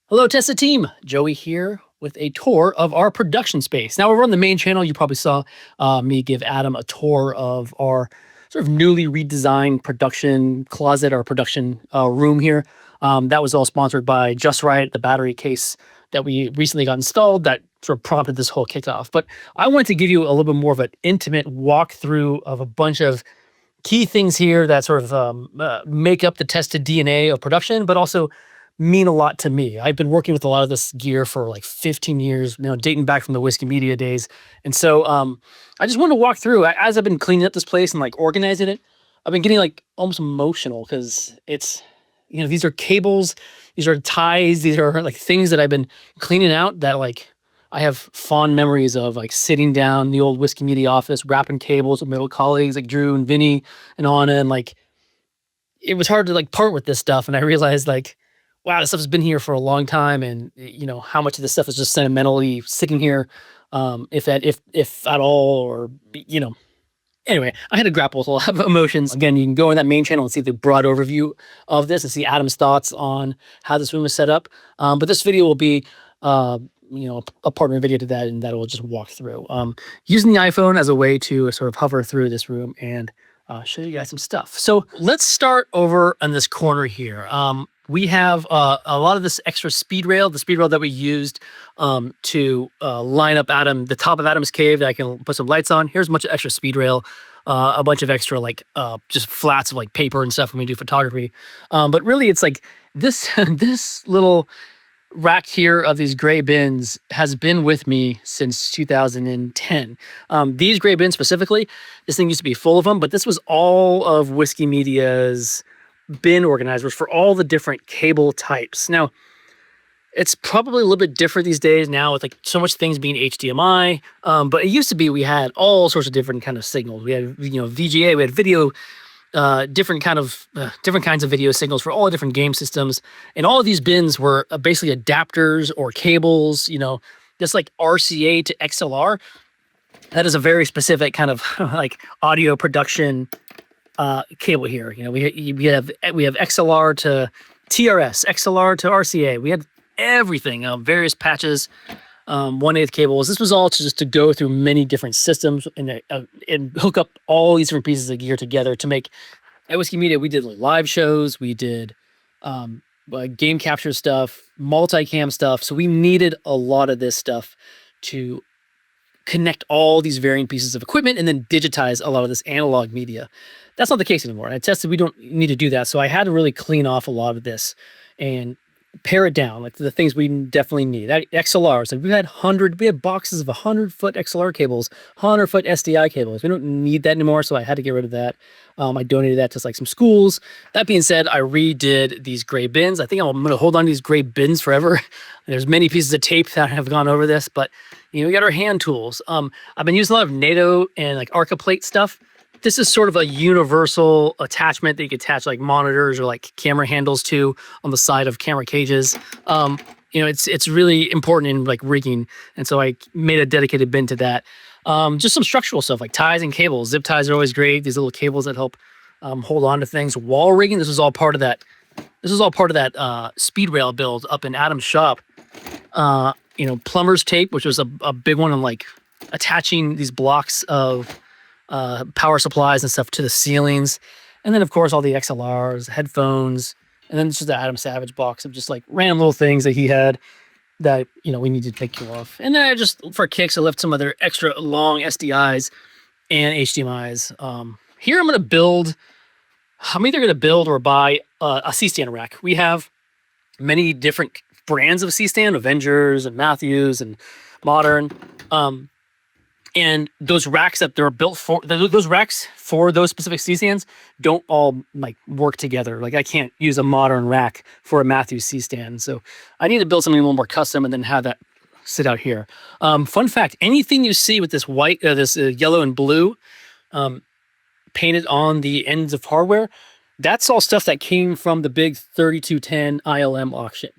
Hello, Tessa team. Joey here with a tour of our production space. Now, we're on the main channel. You probably saw me give Adam a tour of our sort of newly redesigned production closet, our production room here. That was all sponsored by Just Right, the battery case that we recently got installed that sort of prompted this whole kickoff. But I wanted to give you a little bit more of an intimate walkthrough of a bunch of key things here that sort of make up the tested DNA of production, but also mean a lot to me. I've been working with a lot of this gear for like 15 years, dating back from the Whiskey Media days. And so I just wanted to walk through as I've been cleaning up this place and like organizing it. I've been getting like almost emotional because it's, these are cables, these are ties, these are like things that I've been cleaning out that like I have fond memories of like sitting down in the old Whiskey Media office, wrapping cables with my old colleagues like Drew and Vinny and Anna. And like, it was hard to like part with this stuff. And I realized like, wow, this stuff has been here for a long time. And how much of this stuff is just sentimentally sitting here, if at all, or, anyway, I had to grapple with a lot of emotions. Again, you can go on that main channel and see the broad overview of this and see Adam's thoughts on how this room is set up. But this video will be, a partner video to that, and that will just walk through. Using the iPhone as a way to sort of hover through this room and show you guys some stuff. So let's start over on this corner here. We have a lot of this extra speed rail, the speed rail that we used to line up the top of Adam's cave that I can put some lights on. Here's a bunch of extra speed rail, a bunch of extra like just flats of like paper and stuff when we do photography. But really it's like this, this little rack here of these gray bins has been with me since 2010. These gray bins specifically, this thing used to be full of them, but this was all of Whiskey Media's bin organizers for all the different cable types. Now, it's probably a little bit different these days now with like so much things being HDMI, but it used to be we had all sorts of different kind of signals. We had VGA, we had video, different kinds of video signals for all the different game systems, and all of these bins were basically adapters or cables, just like RCA to XLR. That is a very specific kind of like audio production cable here. We have XLR to TRS, XLR to RCA. We had everything, various patches, 1/8 cables. This was all just to go through many different systems and hook up all these different pieces of gear together to make. At Whiskey Media, we did like live shows, we did game capture stuff, multicam stuff. So we needed a lot of this stuff to connect all these varying pieces of equipment and then digitize a lot of this analog media. That's not the case anymore. I tested we don't need to do that. So I had to really clean off a lot of this and pare it down, like the things we definitely need. XLRs, like we had boxes of 100-foot XLR cables, 100-foot SDI cables. We don't need that anymore, so I had to get rid of that. I donated that to like some schools. That being said, I redid these gray bins. I think I'm going to hold on to these gray bins forever. There's many pieces of tape that have gone over this, but we got our hand tools. I've been using a lot of NATO and like Arca plate stuff. This is sort of a universal attachment that you can attach like monitors or like camera handles to on the side of camera cages. It's really important in like rigging, and so I made a dedicated bin to that. Just some structural stuff like ties and cables. Zip ties are always great. These little cables that help hold on to things. Wall rigging. This was all part of that. This was all part of that speed rail build up in Adam's shop. Plumber's tape, which was a big one on like attaching these blocks of power supplies and stuff to the ceilings. And then of course all the XLRs, headphones, and then this is the Adam Savage box of just like random little things that he had that we need to take care of. And then I just, for kicks, I left some other extra long SDIs and HDMIs. Here I'm either going to build or buy a C-stand rack. We have many different brands of C-stand, Avengers and Matthews and Modern. And those racks that they're built for, those racks for those specific C-stands don't all like work together. Like I can't use a Modern rack for a Matthews C-stand. So I need to build something a little more custom and then have that sit out here. Fun fact, anything you see with this white, this yellow and blue painted on the ends of hardware, that's all stuff that came from the big 3210 ILM auction.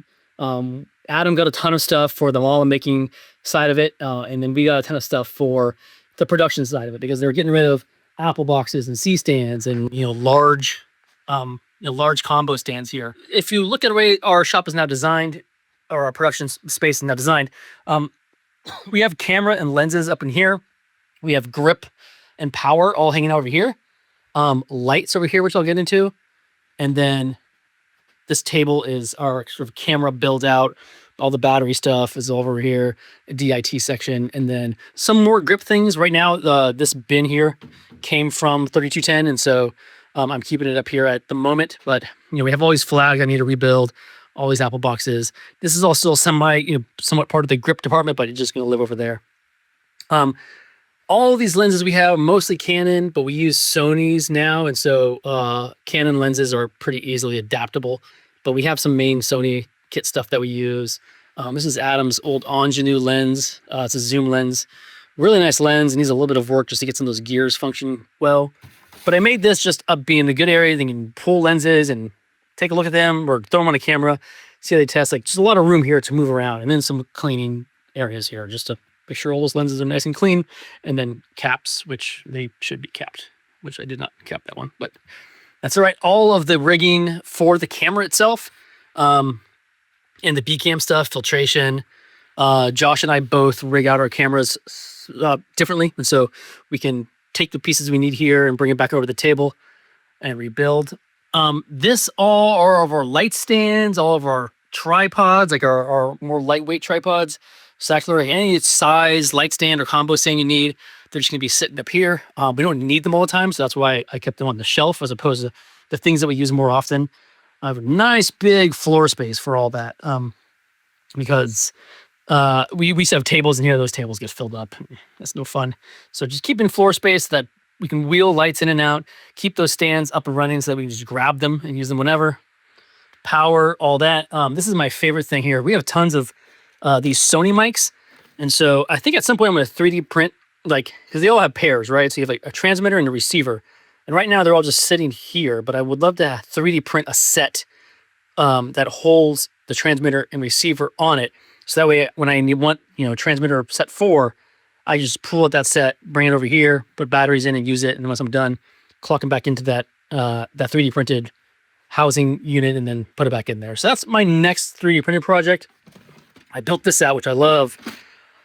Adam got a ton of stuff for the mall making side of it, and then we got a ton of stuff for the production side of it because they were getting rid of Apple boxes and C-stands and large combo stands here. If you look at the way our shop is now designed, or our production space is now designed. We have camera and lenses up in here. We have grip and power all hanging out over here. Lights over here, which I'll get into. And then this table is our sort of camera build out. All the battery stuff is over here, DIT section, and then some more grip things. Right now, this bin here came from 3210, and so I'm keeping it up here at the moment. But we have all these flags I need to rebuild, all these Apple boxes. This is all still somewhat part of the grip department, but it's just going to live over there. All of these lenses we have, mostly Canon, but we use Sony's now, and so Canon lenses are pretty easily adaptable. But we have some main Sony kit stuff that we use. This is Adam's old Ingenue lens. It's a zoom lens. Really nice lens. It needs a little bit of work just to get some of those gears function well. But I made this just up being a good area. Then you can pull lenses and take a look at them or throw them on a camera, see how they test. Like just a lot of room here to move around, and then some cleaning areas here just to make sure all those lenses are nice and clean. And then caps, which they should be capped, which I did not cap that one, but that's all right. All of the rigging for the camera itself, and the B-cam stuff, filtration. Josh and I both rig out our cameras differently, and so we can take the pieces we need here and bring it back over the table and rebuild. This all are of our light stands, all of our tripods, like our more lightweight tripods. Sachtler, any size light stand or combo stand you need, they're just going to be sitting up here. We don't need them all the time, so that's why I kept them on the shelf as opposed to the things that we use more often. I have a nice big floor space for all that because we used to have tables in here. Those tables get filled up. That's no fun. So just keeping floor space that we can wheel lights in and out, keep those stands up and running so that we can just grab them and use them whenever. Power, all that. This is my favorite thing here. We have tons of these Sony mics. And so I think at some point I'm going to 3D print, because they all have pairs, right? So you have like a transmitter and a receiver. And right now they're all just sitting here, but I would love to 3D print a set that holds the transmitter and receiver on it. So that way when I want, transmitter set 4, I just pull out that set, bring it over here, put batteries in and use it. And once I'm done, clock them back into that 3D printed housing unit and then put it back in there. So that's my next 3D printed project. I built this out, which I love.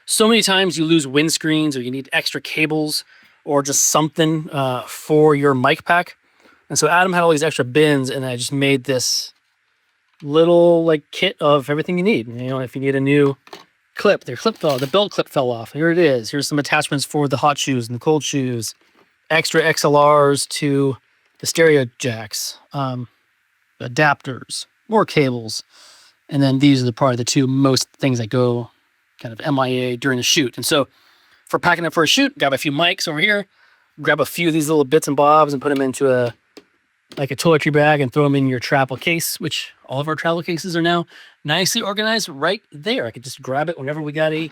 So many times you lose windscreens or you need extra cables or just something for your mic pack. And so Adam had all these extra bins, and I just made this little kit of everything you need. If you need a new clip, the belt clip fell off. Here it is. Here's some attachments for the hot shoes and the cold shoes. Extra XLRs to the stereo jacks, adapters, more cables. And then these are probably the two most things that go kind of MIA during the shoot. And so for packing up for a shoot, grab a few mics over here, grab a few of these little bits and bobs and put them into a toiletry bag and throw them in your travel case, which all of our travel cases are now nicely organized right there. I could just grab it whenever we got a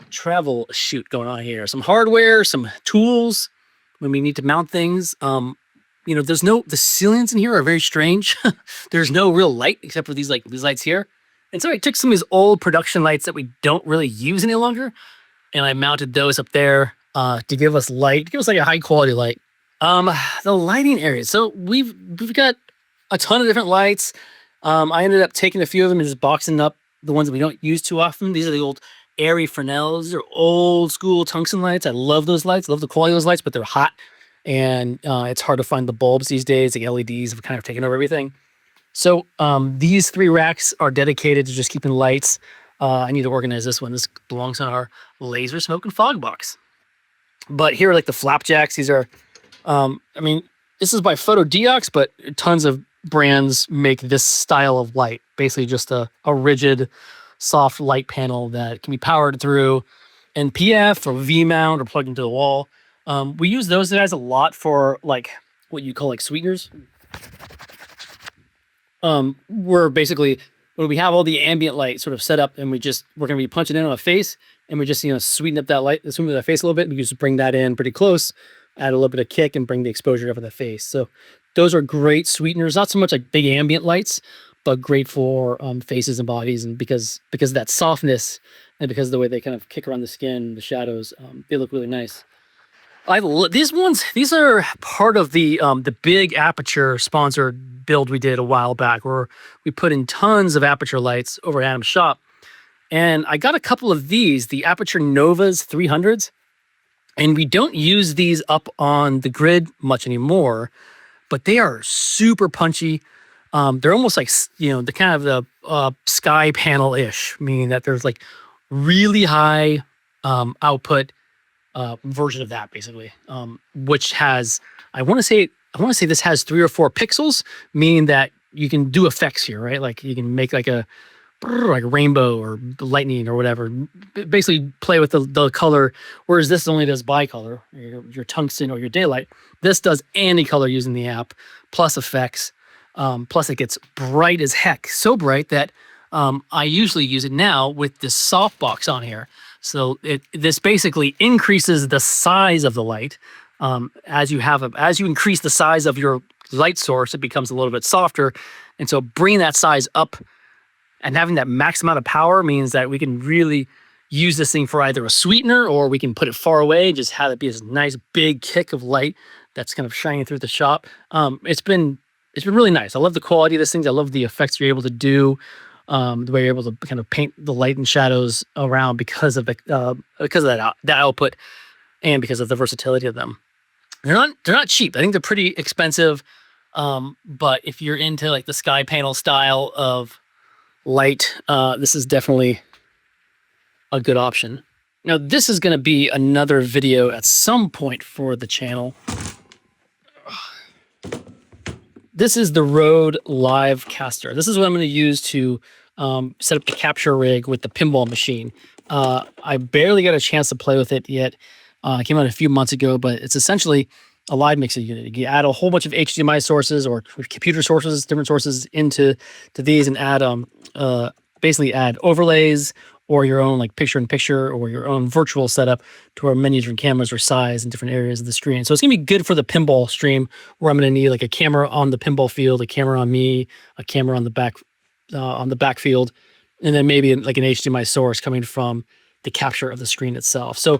travel shoot going on here. Some hardware, some tools when we need to mount things. The ceilings in here are very strange. There's no real light except for these lights here. And so I took some of these old production lights that we don't really use any longer, and I mounted those up there to give us light, to give us a high quality light. The lighting area. So we've got a ton of different lights. I ended up taking a few of them and just boxing up the ones that we don't use too often. These are the old Arri Fresnels. These are old school tungsten lights. I love those lights. I love the quality of those lights, but they're hot. And it's hard to find the bulbs these days. The LEDs have kind of taken over everything. So these 3 racks are dedicated to just keeping lights. I need to organize this one. This belongs on our laser smoke and fog box. But here are the flapjacks. These are, this is by Photodiox, but tons of brands make this style of light. Basically just a rigid, soft light panel that can be powered through NPF or V-mount or plugged into the wall. We use those guys a lot for what you call sweeteners. We're basically, when we have all the ambient light sort of set up and we're going to be punching in on a face and we just, sweeten up that light, sweeten the face a little bit. We just bring that in pretty close, add a little bit of kick and bring the exposure up in the face. So those are great sweeteners, not so much big ambient lights, but great for faces and bodies. And because of that softness and because of the way they kind of kick around the skin, the shadows, they look really nice. These are part of the big Aputure sponsored build we did a while back, where we put in tons of Aputure lights over at Adam's shop. And I got a couple of these, the Aputure Novas 300s, and we don't use these up on the grid much anymore, but they are super punchy. They're almost like, the kind of the sky panel-ish, meaning that there's like really high output version of that, basically, which has, I want to say this has 3 or 4 pixels, meaning that you can do effects here, right? Like you can make like a rainbow or lightning or whatever, basically play with the color, whereas this only does bicolor, your tungsten or your daylight. This does any color using the app, plus effects, plus it gets bright as heck, so bright that I usually use it now with this softbox on here. So this basically increases the size of the light. As you increase the size of your light source, it becomes a little bit softer, and so bringing that size up and having that max amount of power means that we can really use this thing for either a sweetener, or we can put it far away, just have it be this nice big kick of light that's kind of shining through the shop. It's been really nice. I love the quality of this thing. I love the effects you're able to do, the way you're able to kind of paint the light and shadows around because of that output, and because of the versatility of them. They're not cheap. I think they're pretty expensive. But if you're into like the sky panel style of light, this is definitely a good option. Now, this is going to be another video at some point for the channel. This is the Rode Livecaster. This is what I'm going to use to set up the capture rig with the pinball machine. I barely got a chance to play with it yet. It came out a few months ago, but it's essentially a live mixer unit. You add a whole bunch of HDMI sources or computer sources, different sources into these, and add basically add overlays or your own like picture-in-picture or your own virtual setup to where many different cameras or size in different areas of the screen. So it's gonna be good for the pinball stream, where I'm gonna need like a camera on the pinball field, a camera on me, a camera on the back field, and then maybe like an HDMI source coming from the capture of the screen itself. So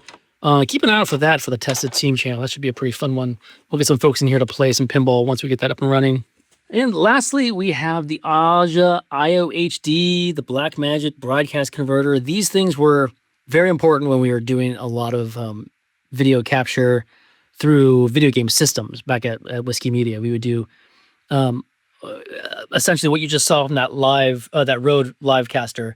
keep an eye out for that for the Tested Team channel. That should be a pretty fun one. We'll get some folks in here to play some pinball once we get that up and running. And lastly, we have the Aja IO-HD, the Blackmagic broadcast converter. These things were very important when we were doing a lot of video capture through video game systems back at Whiskey Media. We would do essentially what you just saw from that Rode Livecaster.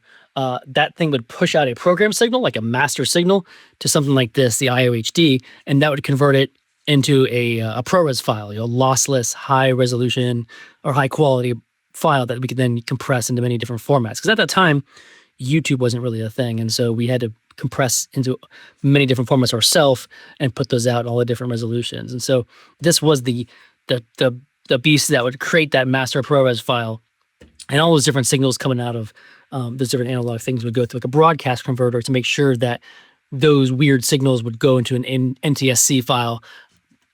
That thing would push out a program signal, like a master signal, to something like this, the IO-HD, and that would convert it into a ProRes file, lossless, high resolution or high quality file that we could then compress into many different formats. Because at that time, YouTube wasn't really a thing, and so we had to compress into many different formats ourselves and put those out in all the different resolutions. And so this was the beast that would create that master ProRes file, and all those different signals coming out of those different analog things would go through like a broadcast converter to make sure that those weird signals would go into an NTSC file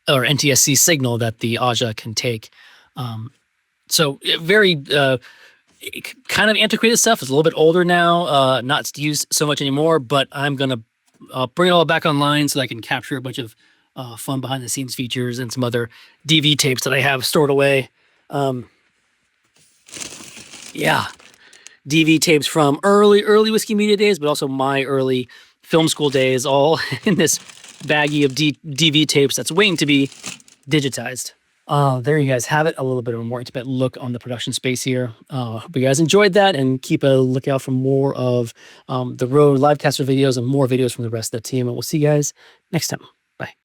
or NTSC signal that the Aja can take. So very kind of antiquated stuff. It's a little bit older now, not used so much anymore, but I'm going to bring it all back online so that I can capture a bunch of fun behind the scenes features and some other DV tapes that I have stored away. Yeah. DV tapes from early Whiskey Media days, but also my early film school days, all in this baggie of DV tapes that's waiting to be digitized. There you guys have it, a little bit of a more intimate look on the production space here. Hope you guys enjoyed that, and keep a lookout for more of the Rode Livecaster videos and more videos from the rest of the team. And we'll see you guys next time.